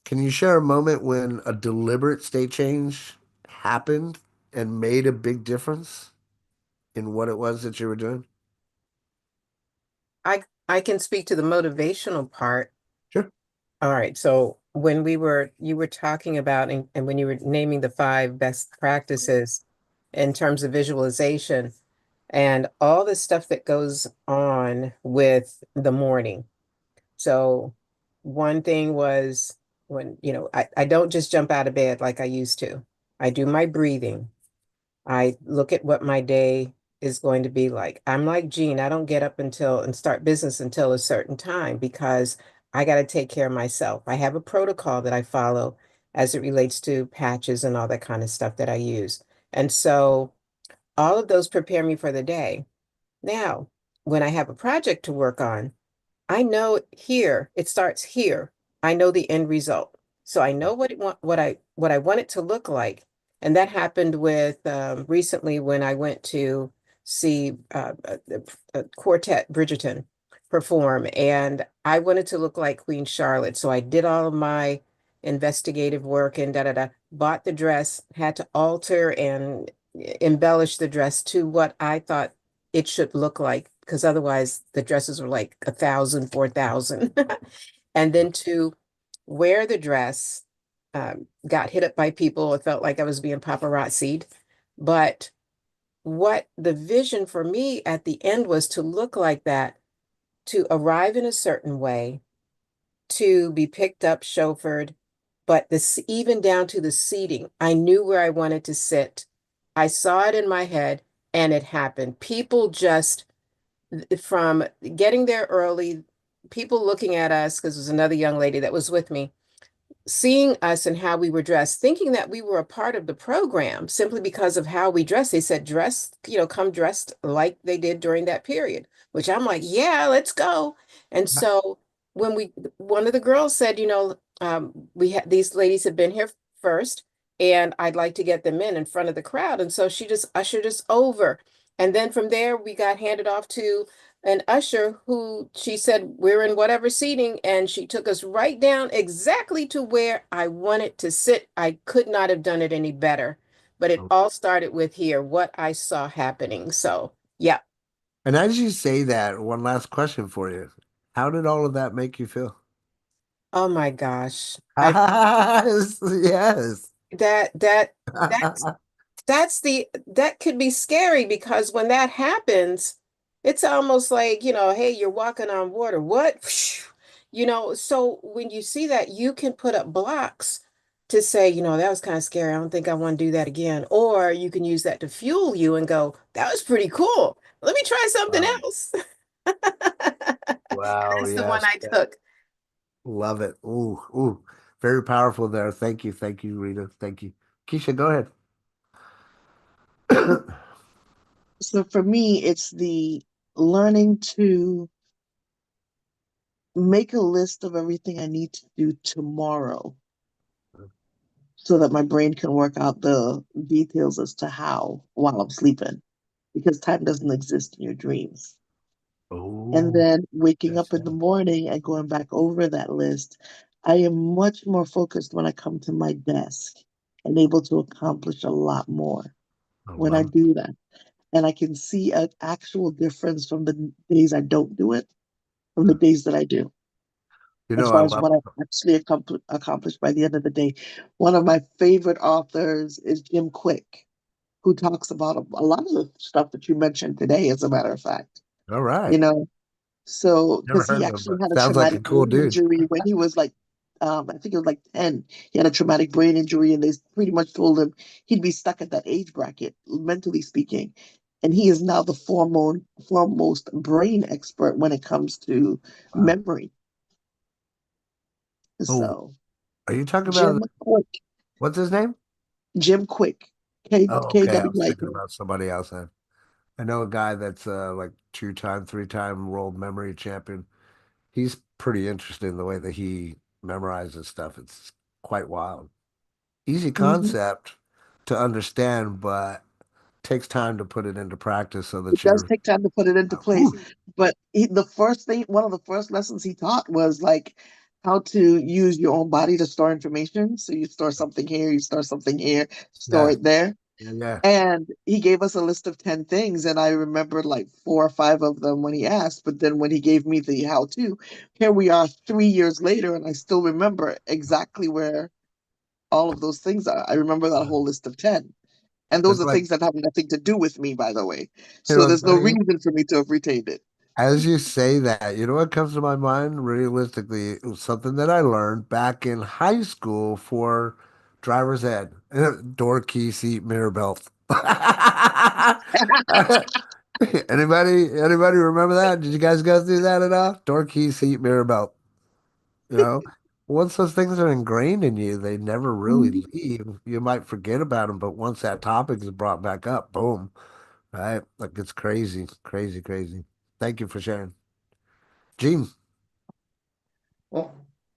Can you share a moment when a deliberate state change happened and made a big difference in what it was that you were doing? I can speak to the motivational part. Sure. All right. So when you were talking about, and when you were naming the 5 best practices in terms of visualization and all the stuff that goes on with the morning. So one thing was when, I don't just jump out of bed like I used to. I do my breathing. I look at what my day is going to be like. I'm like Jean, I don't get up until and start business until a certain time because I got to take care of myself. I have a protocol that I follow as it relates to patches and all that kind of stuff that I use. And so all of those prepare me for the day. Now, when I have a project to work on, I know here, it starts here. I know the end result. So I know what I want it to look like. And that happened with recently when I went to see Quartet Bridgerton perform, and I wanted to look like Queen Charlotte. So I did all of my investigative work and da da da, bought the dress, had to alter and embellish the dress to what I thought it should look like, because otherwise the dresses were like 1,000, 4,000. And then to wear the dress, got hit up by people. It felt like I was being paparazzied. But what the vision for me at the end was to look like that, to arrive in a certain way, to be picked up, chauffeured, but this even down to the seating, I knew where I wanted to sit. I saw it in my head and it happened. People just from getting there early, people looking at us, because there's another young lady that was with me, seeing us and how we were dressed, thinking that we were a part of the program simply because of how we dressed. They said, dress, come dressed like they did during that period, which I'm like, yeah, let's go. And so when one of the girls said, we had these ladies have been here first, and I'd like to get them in front of the crowd. And so she just ushered us over. And then from there, we got handed off to an usher who she said, we're in whatever seating. And she took us right down exactly to where I wanted to sit. I could not have done it any better but it all started with here, what I saw happening. So, yeah. And as you say that, one last question for you. How did all of that make you feel? Oh my gosh. Yes, yes. That that that's that could be scary because when that happens, it's almost like, hey, you're walking on water. What? So when you see that, you can put up blocks to say, that was kind of scary. I don't think I want to do that again. Or you can use that to fuel you and go, that was pretty cool. Let me try something Wow. else. Wow, That's the one yes. I took. Love it. Ooh, ooh. Very powerful there. Thank you. Thank you, Rita. Thank you. Keisha, go ahead. So for me, it's the learning to make a list of everything I need to do tomorrow so that my brain can work out the details as to how while I'm sleeping, because time doesn't exist in your dreams. And Oh, then waking yes. up in the morning and going back over that list, I am much more focused when I come to my desk and able to accomplish a lot more I when I love it. do that. And I can see an actual difference from the days I don't do it from the days that I do, You as know, I far as love what I actually accomplished by the end of the day. One of my favorite authors is Jim Quick, who talks about a lot of the stuff that you mentioned today, as a matter of fact. All right. You know, so Never because he heard of him, actually but had a sounds like a traumatic cool brain dude. injury when he was like, I think it was like 10. He had a traumatic brain injury, and they pretty much told him he'd be stuck at that age bracket, mentally speaking. And he is now the foremost brain expert when it comes to Wow. memory. Oh, So are you talking about Jim Quick, what's his name? Jim Quick, K Oh, K okay. I W was I thinking K. about somebody else then. I know a guy that's like two-time, three-time world memory champion. He's pretty interesting the way that he memorizes stuff. It's quite wild. Easy Mhm. concept to understand, but takes time to put it into practice so It that does you're take time to put it into place. whew, But the first thing, one of the first lessons he taught was like how to use your own body to store information. So you store something here, you store something here, store yeah, it there. yeah, yeah. And he gave us a list of 10 things, and I remembered like four or five of them when he asked. But then when he gave me the how to, here we are 3 years later, and I still remember exactly where all of those things are. I remember that whole list of 10. And those It's are like, things that have nothing to do with me, by the way. you So know, it's there's no funny. reason for me to have retained it. As you say that, you know what comes to my mind realistically? It was something that I learned back in high school for driver's ed. Door key seat mirror belt. Anybody remember that? Did you guys go through that at all? Door key seat mirror belt. You know, once those things are ingrained in you, they never really Mhm. leave. You might forget about them, but once that topic is brought back up, boom, right? Like it's crazy, crazy, crazy. Thank you for sharing. Gene. Well,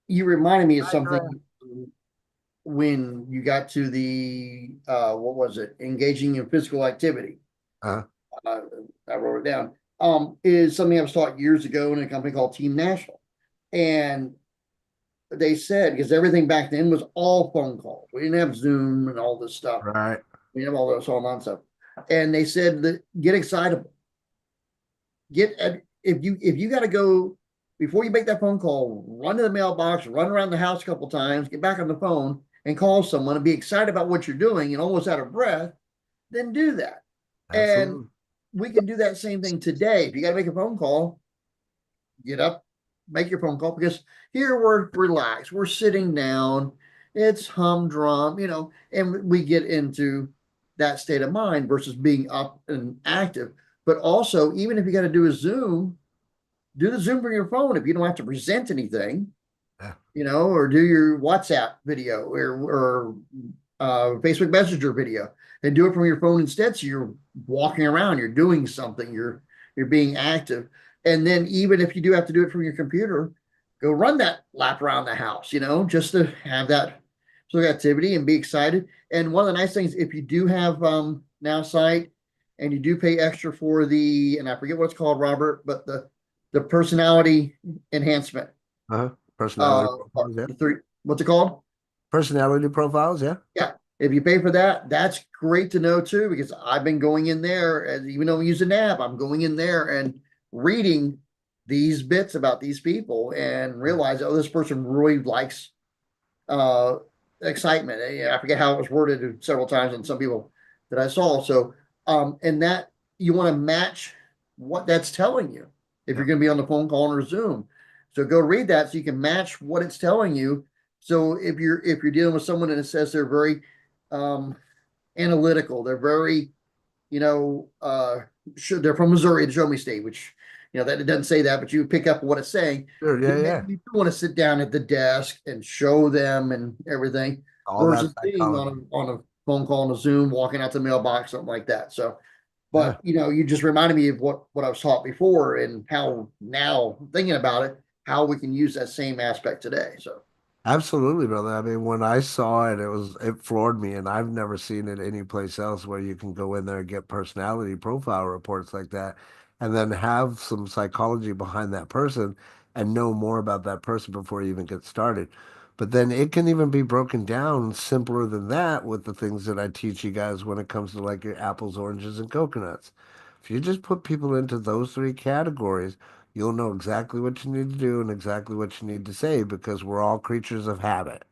you reminded me of Hi, go something ahead. when you got to the what was it? Engaging in physical activity. Uh, Uh, I wrote it down. Is something I was taught years ago in a company called Team National, and they said because everything back then was all phone calls. We didn't have Zoom and all this stuff. right. We didn't have all this online stuff. And they said that get excitable. If you got to go before you make that phone call, run to the mailbox, run around the house a couple times, get back on the phone and call someone and be excited about what you're doing and almost out of breath, then do that. And Absolutely. we can do that same thing today. If you got to make a phone call, get up, make your phone call because here we're relaxed, we're sitting down, it's humdrum, and we get into that state of mind versus being up and active. But also, even if you got to do a Zoom, do the Zoom from your phone if you don't have to present anything, Yeah. or do your WhatsApp video or Facebook Messenger video and do it from your phone instead. So you're walking around, you're doing something, you're being active. And then even if you do have to do it from your computer, go run that lap around the house, just to have that sort of activity and be excited. And one of the nice things, if you do have Now Sight and you do pay extra for and I forget what it's called, Robert, but the personality enhancement. Uh-huh. Personality Uh, profiles, yeah. what's it called? Personality profiles, yeah. Yeah. If you pay for that, that's great to know too, because I've been going in there, and even though I'm using an app, I'm going in there and reading these bits about these people and realize, oh, this person really likes uh excitement. I forget how it was worded several times on some people that I saw. So and that you want to match what that's telling you if you're going to be on the phone call or Zoom. So go read that so you can match what it's telling you. So if you're dealing with someone and it says they're very um analytical, they're very, you know, they're from Missouri, the Show Me State, which, that it doesn't say that, but you pick up what it's saying. Sure, yeah, Maybe yeah. you do want to sit down at the desk and show them and everything All that versus being on psychology. a phone call on a Zoom, walking out to the mailbox, something like that. So, Yeah. but you just reminded me of what I was taught before and how now thinking about it, how we can use that same aspect today. So, Absolutely, brother. I mean, when I saw it, it floored me, and I've never seen it anyplace else where you can go in there and get personality profile reports like that, and then have some psychology behind that person and know more about that person before you even get started. But then it can even be broken down simpler than that with the things that I teach you guys when it comes to like your apples, oranges, and coconuts. If you just put people into those three categories, you'll know exactly what you need to do and exactly what you need to say because we're all creatures of habit.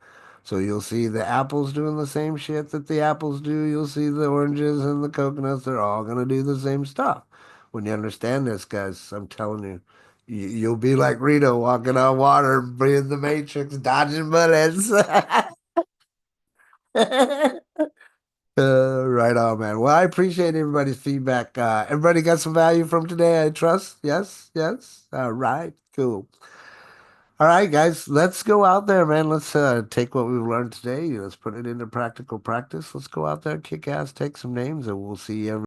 So you'll see the apples doing the same shit that the apples do. You'll see the oranges and the coconuts. They're all going to do the same stuff. When you understand this, guys, I'm telling you, you'll be like Rito walking on water, breathing the matrix, dodging bullets. Right on, man. Well, I appreciate everybody's feedback. Everybody got some value from today, I trust. Yes, yes. All right, cool. All right, guys, let's go out there, man. Let's take what we've learned today. Let's put it into practical practice. Let's go out there, kick ass, take some names, and we'll see you